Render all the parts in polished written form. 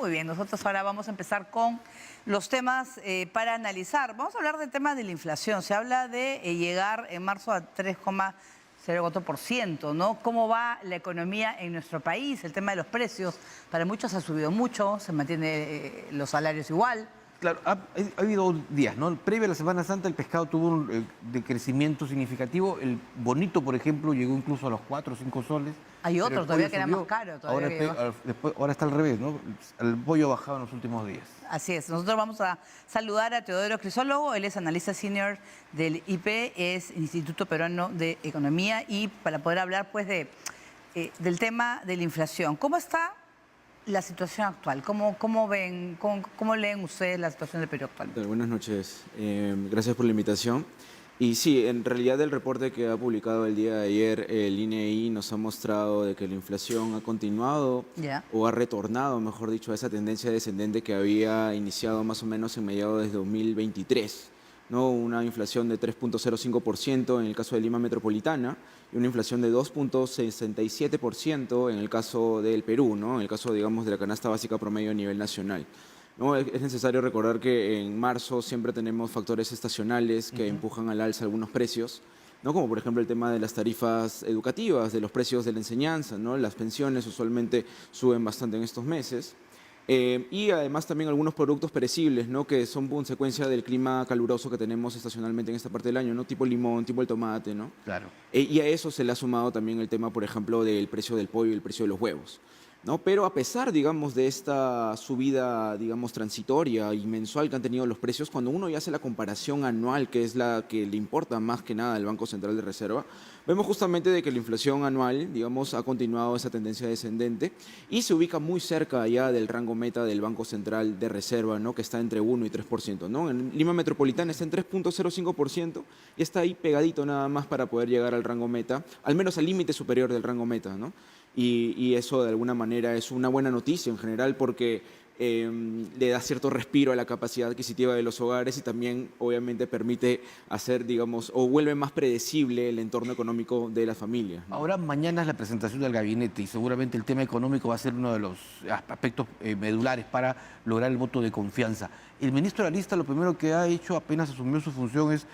Muy bien, nosotros ahora vamos a empezar con los temas para analizar. Vamos a hablar del tema de la inflación. Se habla de llegar en marzo a 3,04%, ¿no? ¿Cómo va la economía en nuestro país? El tema de los precios, para muchos ha subido mucho, se mantiene los salarios igual. Claro, ha habido días, ¿no? Previo a la Semana Santa el pescado tuvo un decrecimiento significativo. El bonito, por ejemplo, llegó incluso a los 4 o 5 soles. Hay Pero otro el todavía pollo que era subió. más caro. Ahora está al revés, ¿no? El pollo ha bajado en los últimos días. Así es. Nosotros vamos a saludar a Teodoro Crisólogo. Él es analista senior del IP, es Instituto Peruano de Economía, y para poder hablar pues del tema de la inflación. ¿Cómo está la situación actual? ¿Cómo ven, cómo leen ustedes la situación del Perú actual? Buenas noches, gracias por la invitación. Y sí, en realidad el reporte que ha publicado el día de ayer el INEI nos ha mostrado de que la inflación ha continuado o ha retornado, mejor dicho, a esa tendencia descendente que había iniciado más o menos en mediados de 2023. ¿No? Una inflación de 3,05% en el caso de Lima Metropolitana y una inflación de 2,67% en el caso del Perú, ¿no? En el caso, digamos, de la canasta básica promedio a nivel nacional. ¿No? Es necesario recordar que en marzo siempre tenemos factores estacionales que empujan al alza algunos precios, ¿no? Como por ejemplo el tema de las tarifas educativas, de los precios de la enseñanza, ¿no? Las pensiones usualmente suben bastante en estos meses. Y además también algunos productos perecibles, ¿no? Que son consecuencia del clima caluroso que tenemos estacionalmente en esta parte del año, ¿no? Tipo el limón, tipo el tomate, ¿no? Claro. Y a eso se le ha sumado también el tema, por ejemplo, del precio del pollo y el precio de los huevos, ¿no? Pero a pesar, digamos, de esta subida, digamos, transitoria y mensual que han tenido los precios, cuando uno ya hace la comparación anual, que es la que le importa más que nada al Banco Central de Reserva, vemos justamente de que la inflación anual, digamos, ha continuado esa tendencia descendente y se ubica muy cerca ya del rango meta del Banco Central de Reserva, ¿no? Que está entre 1 y 3%, ¿no? En Lima Metropolitana está en 3,05% y está ahí pegadito nada más para poder llegar al rango meta, al menos al límite superior del rango meta, ¿no? Y eso de alguna manera es una buena noticia en general porque le da cierto respiro a la capacidad adquisitiva de los hogares y también obviamente permite hacer, digamos, o vuelve más predecible el entorno económico de las familias, ¿no? Ahora mañana es la presentación del gabinete y seguramente el tema económico va a ser uno de los aspectos medulares para lograr el voto de confianza. El ministro de la Lista lo primero que ha hecho apenas asumió su función es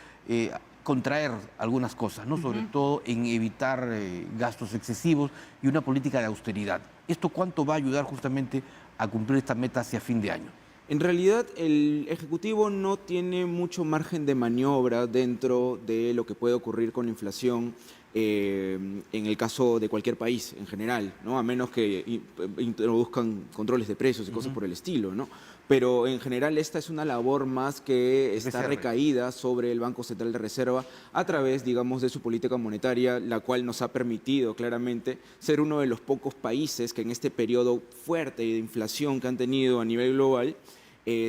contraer algunas cosas, ¿no? Sobre todo en evitar gastos excesivos y una política de austeridad. ¿Esto cuánto va a ayudar justamente a cumplir esta meta hacia fin de año? En realidad, el Ejecutivo no tiene mucho margen de maniobra dentro de lo que puede ocurrir con la inflación en el caso de cualquier país en general, ¿no? A menos que introduzcan controles de precios y cosas por el estilo, ¿no? Pero en general esta es una labor más que está recaída sobre el Banco Central de Reserva a través, digamos, de su política monetaria, la cual nos ha permitido claramente ser uno de los pocos países que en este periodo fuerte de inflación que han tenido a nivel global,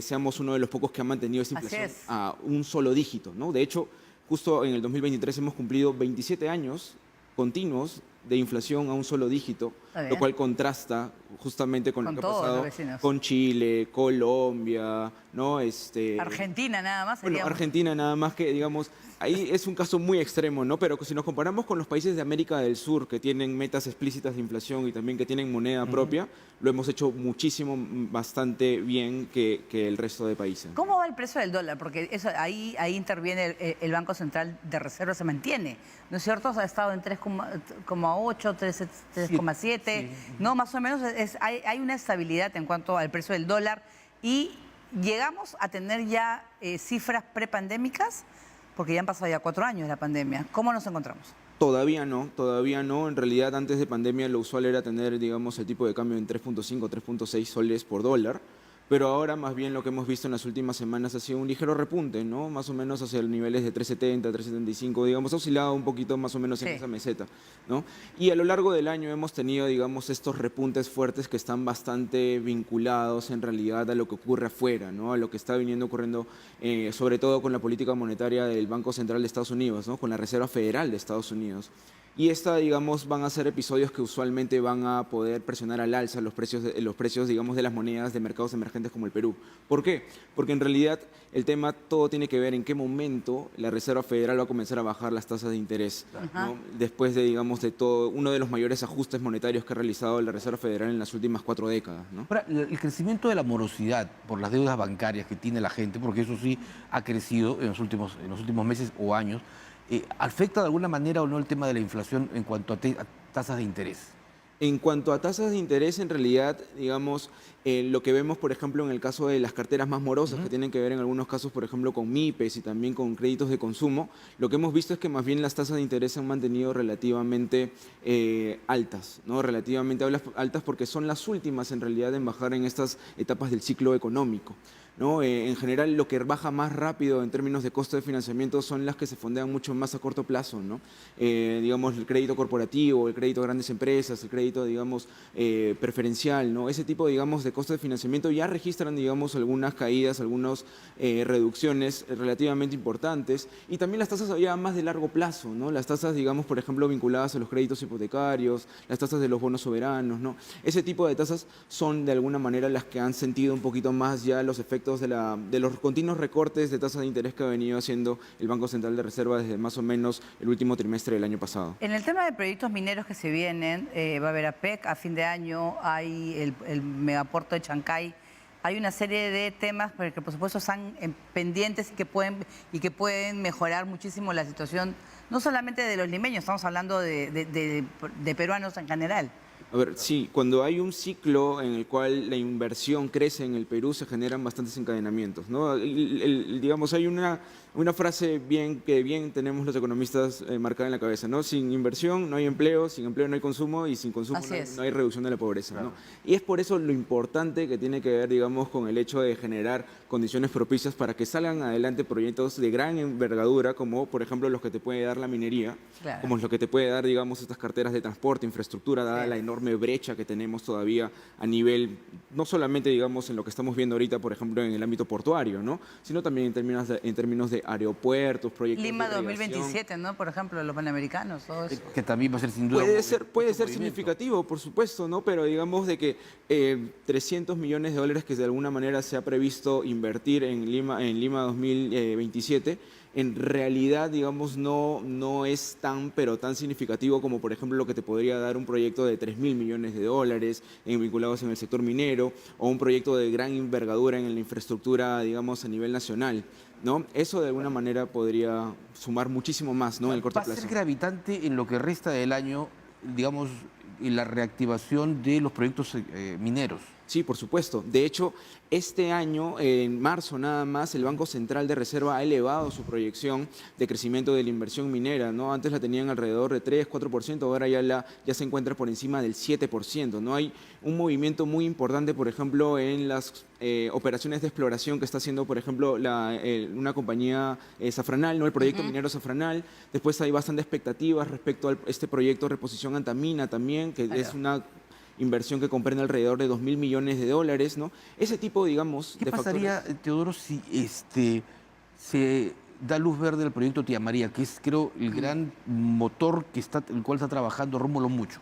seamos uno de los pocos que han mantenido esa inflación a un solo dígito, ¿no? De hecho, justo en el 2023 hemos cumplido 27 años continuos de inflación a un solo dígito, lo cual contrasta justamente con lo que ha pasado con Chile, Colombia, ¿no? Argentina nada más. Bueno, Argentina nada más, que digamos, ahí es un caso muy extremo, ¿no? Pero si nos comparamos con los países de América del Sur que tienen metas explícitas de inflación y también que tienen moneda propia, lo hemos hecho muchísimo, bastante bien que el resto de países. ¿Cómo va el precio del dólar? Porque eso, ahí interviene el Banco Central de Reserva, se mantiene, ¿no es cierto? Ha estado en 3,8, 3,7, ¿no? Más o menos hay una estabilidad en cuanto al precio del dólar y llegamos a tener ya cifras prepandémicas, porque ya han pasado ya 4 años de la pandemia. ¿Cómo nos encontramos? Todavía no, todavía no. En realidad, antes de pandemia lo usual era tener, digamos, el tipo de cambio en 3,5, 3,6 soles por dólar. Pero ahora más bien lo que hemos visto en las últimas semanas ha sido un ligero repunte, ¿no? Más o menos hacia los niveles de 3,70, 3,75, digamos, ha oscilado un poquito más o menos en esa meseta, ¿no? Y a lo largo del año hemos tenido, digamos, estos repuntes fuertes que están bastante vinculados en realidad a lo que ocurre afuera, ¿no? A lo que está ocurriendo, sobre todo con la política monetaria del Banco Central de Estados Unidos, ¿no? Con la Reserva Federal de Estados Unidos. Y digamos, van a ser episodios que usualmente van a poder presionar al alza los precios, digamos, de las monedas de mercados emergentes como el Perú. ¿Por qué? Porque en realidad el tema todo tiene que ver en qué momento la Reserva Federal va a comenzar a bajar las tasas de interés, ¿no? Después de, digamos, de todo, uno de los mayores ajustes monetarios que ha realizado la Reserva Federal en las últimas 4 décadas, ¿no? Ahora, el crecimiento de la morosidad por las deudas bancarias que tiene la gente, porque eso sí ha crecido en los últimos meses o años, ¿afecta de alguna manera o no el tema de la inflación en cuanto a tasas de interés? En cuanto a tasas de interés, en realidad, digamos, lo que vemos, por ejemplo, en el caso de las carteras más morosas, que tienen que ver en algunos casos, por ejemplo, con MIPES y también con créditos de consumo, lo que hemos visto es que más bien las tasas de interés se han mantenido relativamente altas, ¿no? Relativamente altas porque son las últimas, en realidad, en bajar en estas etapas del ciclo económico, ¿no? En general, lo que baja más rápido en términos de costo de financiamiento son las que se fondean mucho más a corto plazo, ¿no? Digamos, el crédito corporativo, el crédito a grandes empresas, el crédito, digamos, preferencial, ¿no? Ese tipo, digamos, de costo de financiamiento ya registran, digamos, algunas caídas, algunas reducciones relativamente importantes. Y también las tasas ya más de largo plazo, ¿no? Las tasas, digamos, por ejemplo, vinculadas a los créditos hipotecarios, las tasas de los bonos soberanos, ¿no? Ese tipo de tasas son, de alguna manera, las que han sentido un poquito más ya los efectos de los continuos recortes de tasas de interés que ha venido haciendo el Banco Central de Reserva desde más o menos el último trimestre del año pasado. En el tema de proyectos mineros que se vienen, va a haber APEC, a fin de año hay el megapuerto de Chancay, hay una serie de temas que por supuesto están pendientes y que pueden mejorar muchísimo la situación, no solamente de los limeños, estamos hablando de peruanos en general. A ver, sí, cuando hay un ciclo en el cual la inversión crece en el Perú, se generan bastantes encadenamientos, ¿no? Digamos, hay una frase que bien tenemos los economistas marcada en la cabeza, ¿no? Sin inversión no hay empleo, sin empleo no hay consumo y sin consumo no hay reducción de la pobreza, ¿no? Y es por eso lo importante que tiene que ver, digamos, con el hecho de generar condiciones propicias para que salgan adelante proyectos de gran envergadura, como por ejemplo los que te puede dar la minería, como lo que te puede dar, digamos, estas carteras de transporte, infraestructura, dada la enorme brecha que tenemos todavía a nivel, no solamente, digamos, en lo que estamos viendo ahorita, por ejemplo, en el ámbito portuario, ¿no? Sino también en términos de aeropuertos, proyectos Lima de 2027, ¿no? Por ejemplo, los panamericanos, todo eso. Que también va a ser sin duda... Puede ser significativo, por supuesto, ¿no? Pero digamos de que 300 millones de dólares que de alguna manera se ha previsto invertir en Lima 2027, en realidad, digamos, no es pero tan significativo como, por ejemplo, lo que te podría dar un proyecto de 3.000 millones de dólares vinculados en el sector minero o un proyecto de gran envergadura en la infraestructura, digamos, a nivel nacional, ¿no? Eso de alguna manera podría sumar muchísimo más, ¿no? En el corto plazo. ¿Va a ser gravitante en lo que resta del año, digamos, en la reactivación de los proyectos mineros? Sí, por supuesto. De hecho, este año, en marzo nada más, el Banco Central de Reserva ha elevado su proyección de crecimiento de la inversión minera, ¿no? Antes la tenían alrededor de 3, 4%, ahora ya se encuentra por encima del 7%, ¿no? Hay un movimiento muy importante, por ejemplo, en las operaciones de exploración que está haciendo, por ejemplo, una compañía Safranal, ¿no? El proyecto minero Safranal. Después hay bastante expectativas respecto a este proyecto de reposición Antamina también, que es una inversión que comprende alrededor de 2.000 millones de dólares, ¿no? Ese tipo, digamos, ¿Qué de pasaría, factores. Teodoro, si se da luz verde al proyecto Tía María, que es, creo, el gran motor el cual está trabajando Rómulo Mucho?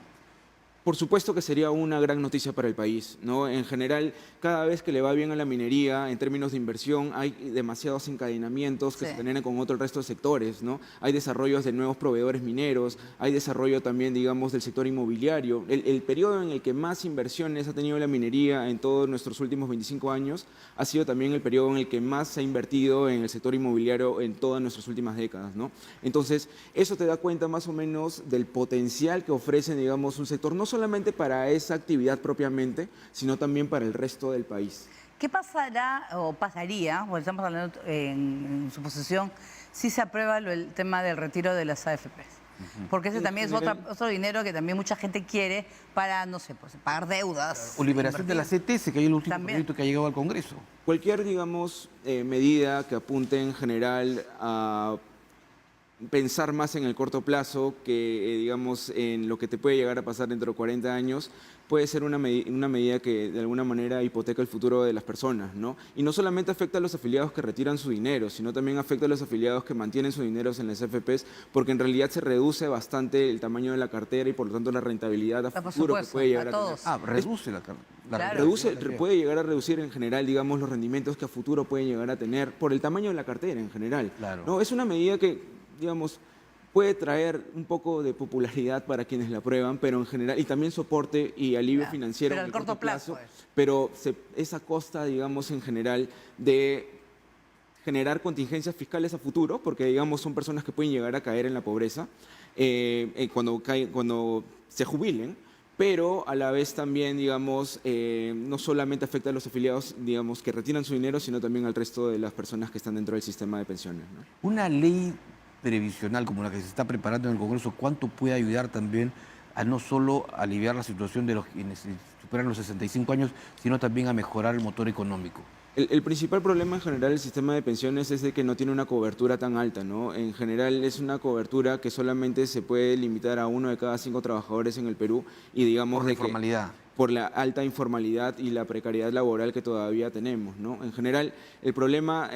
Por supuesto que sería una gran noticia para el país, ¿no? En general, cada vez que le va bien a la minería, en términos de inversión, hay demasiados encadenamientos que se generan con el resto de sectores, ¿no? Hay desarrollos de nuevos proveedores mineros, hay desarrollo también, digamos, del sector inmobiliario. El periodo en el que más inversiones ha tenido la minería en todos nuestros últimos 25 años ha sido también el periodo en el que más se ha invertido en el sector inmobiliario en todas nuestras últimas décadas, ¿no? Entonces, eso te da cuenta más o menos del potencial que ofrece, digamos, un sector, no solamente para esa actividad propiamente, sino también para el resto del país. ¿Qué pasará o pasaría, porque estamos hablando en su posición, si se aprueba el tema del retiro de las AFPs? Porque ese también es otro dinero que también mucha gente quiere para, no sé, pues, pagar deudas. O liberación de la CTS, que hay el último proyecto que ha llegado al Congreso. Cualquier, digamos, medida que apunte en general a pensar más en el corto plazo que, digamos, en lo que te puede llegar a pasar dentro de 40 años, puede ser una medida que de alguna manera hipoteca el futuro de las personas, ¿no? Y no solamente afecta a los afiliados que retiran su dinero, sino también afecta a los afiliados que mantienen su dinero en las AFPs, porque en realidad se reduce bastante el tamaño de la cartera y por lo tanto la rentabilidad a Por futuro que supuesto, puede llegar a a tener. todos. Reduce la Claro. Puede llegar a reducir en general, digamos, los rendimientos que a futuro pueden llegar a tener por el tamaño de la cartera en general. Claro. ¿No? Es una medida que, digamos, puede traer un poco de popularidad para quienes la aprueban, pero en general, y también soporte y alivio Claro, financiero pero en al el corto plazo, pues. pero es a costa, digamos, en general de generar contingencias fiscales a futuro, porque, digamos, son personas que pueden llegar a caer en la pobreza cuando se jubilen, pero a la vez también, digamos, no solamente afecta a los afiliados, digamos, que retiran su dinero, sino también al resto de las personas que están dentro del sistema de pensiones, ¿no? Una ley previsional como la que se está preparando en el Congreso, ¿cuánto puede ayudar también a no solo aliviar la situación de los quienes superan los 65 años, sino también a mejorar el motor económico? El principal problema en general del sistema de pensiones es de que no tiene una cobertura tan alta, ¿no? En general es una cobertura que solamente se puede limitar a 1 de cada 5 trabajadores en el Perú y digamos Por la informalidad. Por la alta informalidad y la precariedad laboral que todavía tenemos, ¿no? En general, el problema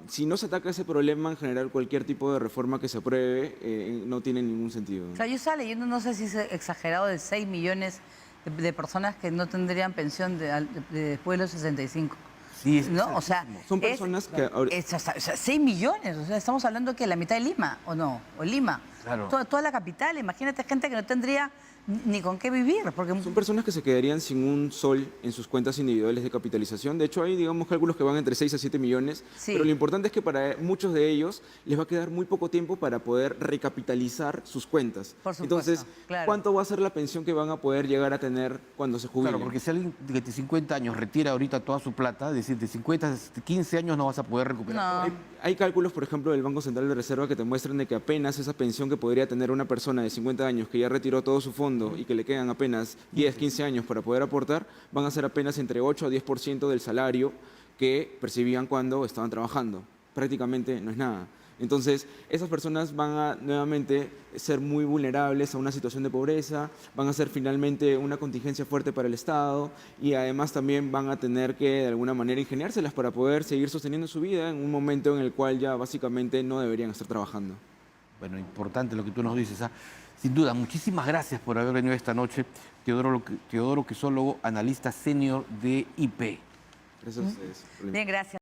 si no se ataca ese problema, en general cualquier tipo de reforma que se apruebe no tiene ningún sentido, ¿no? O sea, yo estaba leyendo, no sé si es exagerado, de 6 millones de personas que no tendrían pensión después de los 65. Sí, es ¿No? O sea, Son personas que... o sea, 6 millones, o sea, estamos hablando que la mitad de Lima, ¿o no? O Lima. Claro. Toda la capital, imagínate gente que no tendría ni con qué vivir, porque Son personas que se quedarían sin un sol en sus cuentas individuales de capitalización. De hecho, hay, digamos, cálculos que van entre 6 a 7 millones, Sí. pero lo importante es que para muchos de ellos les va a quedar muy poco tiempo para poder recapitalizar sus cuentas. Por supuesto, Entonces, claro. ¿cuánto va a ser la pensión que van a poder llegar a tener cuando se jubilen? Claro, porque si alguien de 50 años retira ahorita toda su plata, es decir, de 50 a 15 años no vas a poder recuperar. No. Hay cálculos, por ejemplo, del Banco Central de Reserva que te muestran de que apenas esa pensión que podría tener una persona de 50 años que ya retiró todo su fondo y que le quedan apenas 10, 15 años para poder aportar, van a ser apenas entre 8 a 10% del salario que percibían cuando estaban trabajando. Prácticamente no es nada. Entonces, esas personas van a nuevamente ser muy vulnerables a una situación de pobreza, van a ser finalmente una contingencia fuerte para el Estado y además también van a tener que de alguna manera ingeniárselas para poder seguir sosteniendo su vida en un momento en el cual ya básicamente no deberían estar trabajando. Bueno, importante lo que tú nos dices. Sin duda, muchísimas gracias por haber venido esta noche, Teodoro Quesólogo, analista senior de IP. Gracias a ustedes. Bien, gracias.